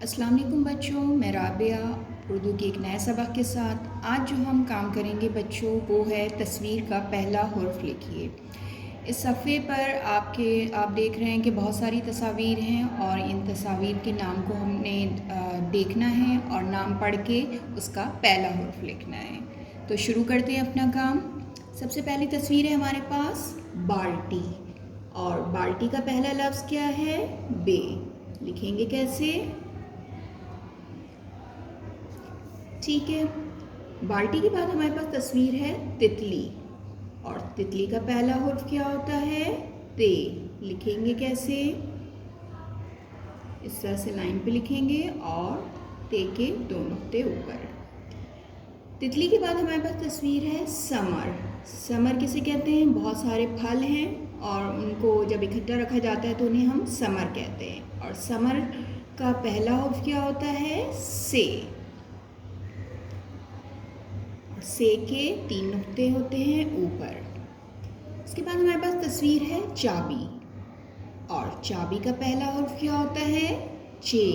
अस्सलाम वालेकुम बच्चों, मैं राबिया उर्दू के एक नए सबक के साथ। आज जो हम काम करेंगे बच्चों वो है तस्वीर का पहला हुर्फ लिखिए। इस सफ़े पर आप देख रहे हैं कि बहुत सारी तस्वीर हैं और इन तस्वीर के नाम को हमने देखना है और नाम पढ़ के उसका पहला हुर्फ लिखना है। तो शुरू करते हैं अपना काम। सबसे पहली तस्वीर है हमारे पास बाल्टी, और बाल्टी का पहला लफ्ज़ क्या है? बे। लिखेंगे कैसे? ठीक है। बाल्टी के बाद हमारे पास तस्वीर है तितली, और तितली का पहला हुर्फ क्या होता है? ते। लिखेंगे कैसे? इस तरह से लाइन पे लिखेंगे और ते के दो नुक्ते ऊपर। तितली के बाद हमारे पास तस्वीर है समर। समर किसे कहते हैं? बहुत सारे फल हैं और उनको जब इकट्ठा रखा जाता है तो उन्हें हम समर कहते हैं। और समर का पहला हुर्फ क्या होता है? से। से के तीन नुक्ते होते हैं ऊपर। इसके बाद हमारे पास तस्वीर है चाबी, और चाबी का पहला हुर्फ क्या होता है? चे,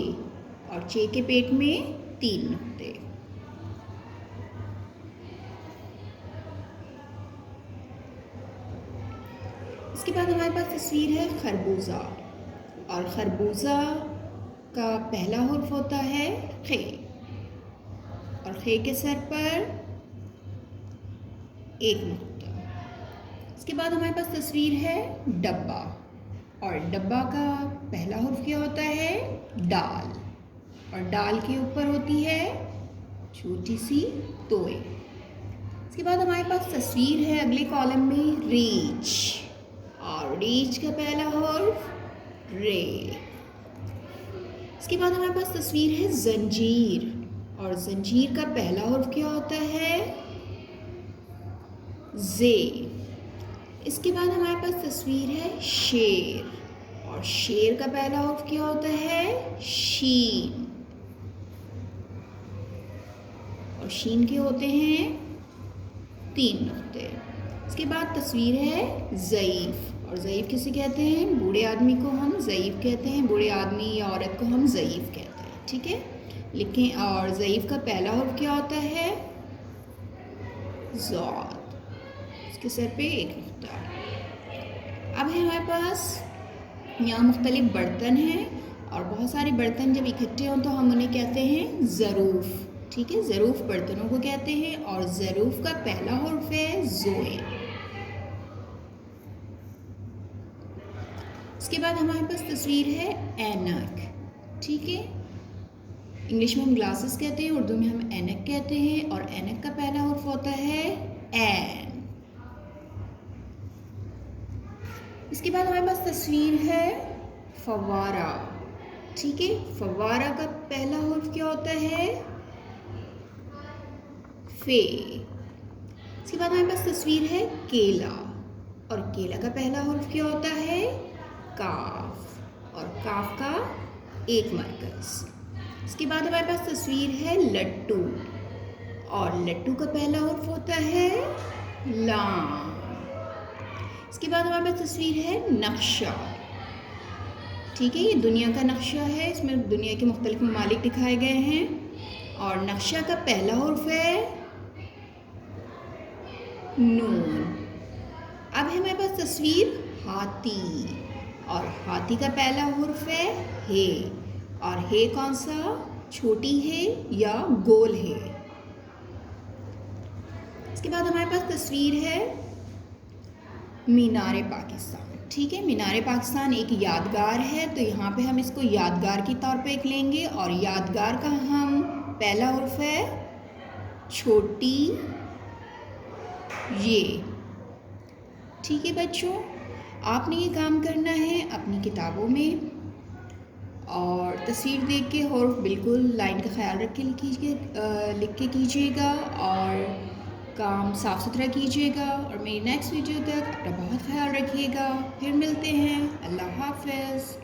और चे के पेट में तीन नुक्ते। इसके बाद हमारे पास तस्वीर है खरबूजा, और खरबूजा का पहला हुर्फ होता है खे, और खे के सर पर एक नुक्ता। इसके बाद हमारे पास तस्वीर है डब्बा, और डब्बा का पहला हुर्फ क्या होता है? डाल, और डाल के ऊपर होती है छोटी सी तोय। इसके बाद हमारे पास तस्वीर है अगले कॉलम में रीच, और रीच का पहला हुर्फ रे। इसके बाद हमारे पास तस्वीर है जंजीर, और जंजीर का पहला हुर्फ क्या होता है? जे। इसके बाद हमारे पास तस्वीर है शेर, और शेर का पहला हुर्फ क्या होता है? शीन, और शीन के होते हैं तीन नुक्ते। इसके बाद तस्वीर है ज़ईफ़, और ज़ईफ़ किसे कहते हैं? बूढ़े आदमी को हम ज़ईफ़ कहते हैं, बूढ़े आदमी या औरत को हम ज़ईफ़ कहते हैं। ठीक है, लिखें। और ज़ईफ़ का पहला हुर्फ क्या होता है? ज़ाद, इसके सर पे एक नुक्ता। अब है हमारे पास यहाँ मुख्तलिफ बर्तन हैं, और बहुत सारे बर्तन जब इकट्ठे हों तो हम उन्हें कहते हैं ज़रूफ़। ठीक है, ज़रूफ़ बर्तनों को कहते हैं, और ज़रूफ़ का पहला हुर्फ है ज़ोए। इसके बाद हमारे पास तस्वीर है ऐनक। ठीक है, इंग्लिश में हम ग्लासेस कहते हैं, उर्दू में हम ऐनक कहते हैं, और ऐनक का पहला हुर्फ होता है ऐन। इसके बाद हमारे पास तस्वीर है फव्वारा। ठीक है, फव्वारा का पहला हुर्फ क्या होता है? फे। इसके बाद हमारे पास तस्वीर है केला, और केला का पहला हुर्फ क्या होता है? काफ, और काफ का एक मरकज़। इसके बाद हमारे पास तस्वीर है लट्टू, और लट्टू का पहला हुर्फ होता है लाम। इसके बाद हमारे पास तस्वीर है नक्शा। ठीक है, ये दुनिया का नक्शा है, इसमें दुनिया के मुख्तलिफ ममालिक दिखाए गए हैं, और नक्शा का पहला हुर्फ है नून। अब है हमारे पास तस्वीर हाथी, और हाथी का पहला हुर्फ है हे, और हे कौन सा? छोटी है या गोल है। इसके बाद हमारे पास तस्वीर है मीनार पाकिस्तान। ठीक है, मीनार पाकिस्तान एक यादगार है, तो यहाँ पे हम इसको यादगार के तौर पे एक लेंगे, और यादगार का हम पहला हुर्फ है छोटी ये। ठीक है बच्चों, आपने ये काम करना है अपनी किताबों में, और तस्वीर देख के हुर्फ बिल्कुल लाइन का ख्याल रख के लिख के कीजिएगा, और काम साफ़ सुथरा कीजिएगा। और मेरी नेक्स्ट वीडियो तक अपना बहुत ख्याल रखिएगा। फिर मिलते हैं। अल्लाह हाफ़िज़।